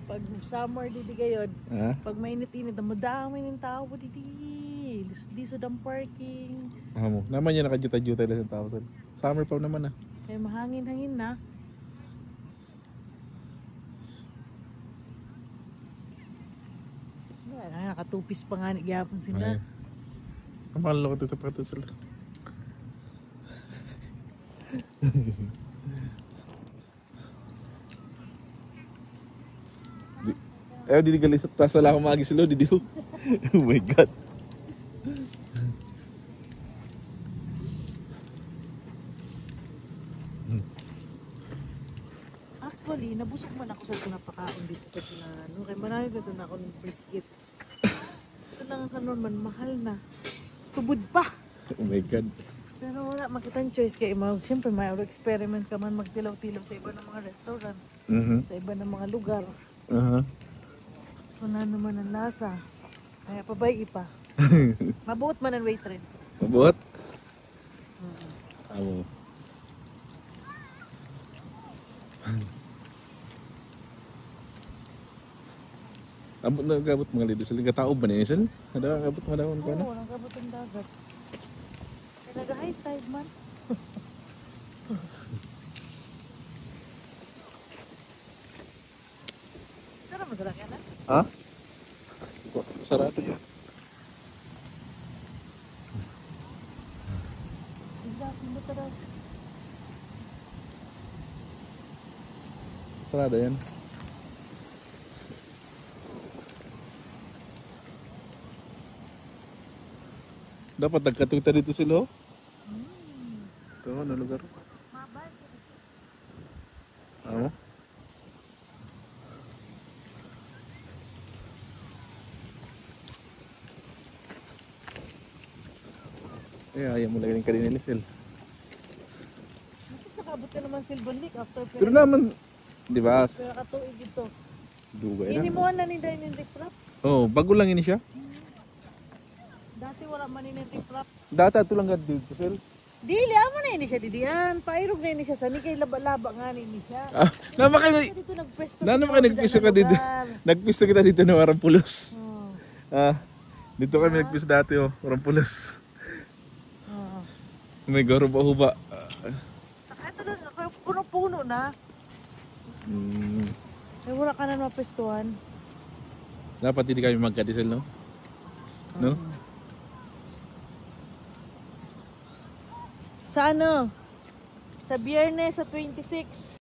pag summer didi gayon, Ha? pag mainit-init, madami ng tao didi. Lisod ang parking. Amo, naman yan nakajuta-juta lang sa tao. Summer pa naman ah. Kaya mahangin-hangin na. Nakatupis pa nga ni gyapon sila. Ay. Kamahal ko dito pa ito sila. Ayaw di galisap tas wala akong magi sila di oh my god. Actually, nabusog man ako sa pinapakaon dito sa Tinano. Kaya marami ko na ako ng brisket. Ito lang kanon man, mahal na. Tubod pa. Oh my god. Pero wala makitang choice kaya siyempre may experiment ka man magtilaw-tilaw sa iba ng mga restaurant. Sa iba ng mga lugar. Wala naman ang lasa. Kaya pabay pa. Mabuot man ang wait rin. Mabuot? Amo. Abot na gabot mga lido sila. Kataob ba niya sila? Ada gabot mga daon ko na? Oo, nagabot ang dagat. Kasi nag-high tide man. Sarap masarap yan ah? Ha? Sarado yan. Sarado yan. Dapat nagkatuta dito sila. Ito, ano lugar? Ano? Ayaw mo lagi ng kanina ni Sil. Tapos nakabot ka naman Silver Lake after Pero naman, di ba? Pero katuig ito. Dugay na. Inimuhan na ni Dining Riprap. Oh, bago lang ini siya. Dati wala man ni Riprap. Data ito lang dito, Sil. Dili, amo na ini siya didiyan. Pairog na ini siya. Sani kay laba-laba nga ni siya. Ah, naman kayo, Dito nagpwesto. nagpisto ka dito. Nagpisto kita dito na Warampulos. Oh. Ah, dito kami nagpisto dati oh, Warampulos. Oh. May garo ba huba? Ito lang, puno-puno na. Ay, wala ka na mapwestuhan. Dapat hindi kami magkadisel, no? No? Sa ano? Sa Biyernes sa 26.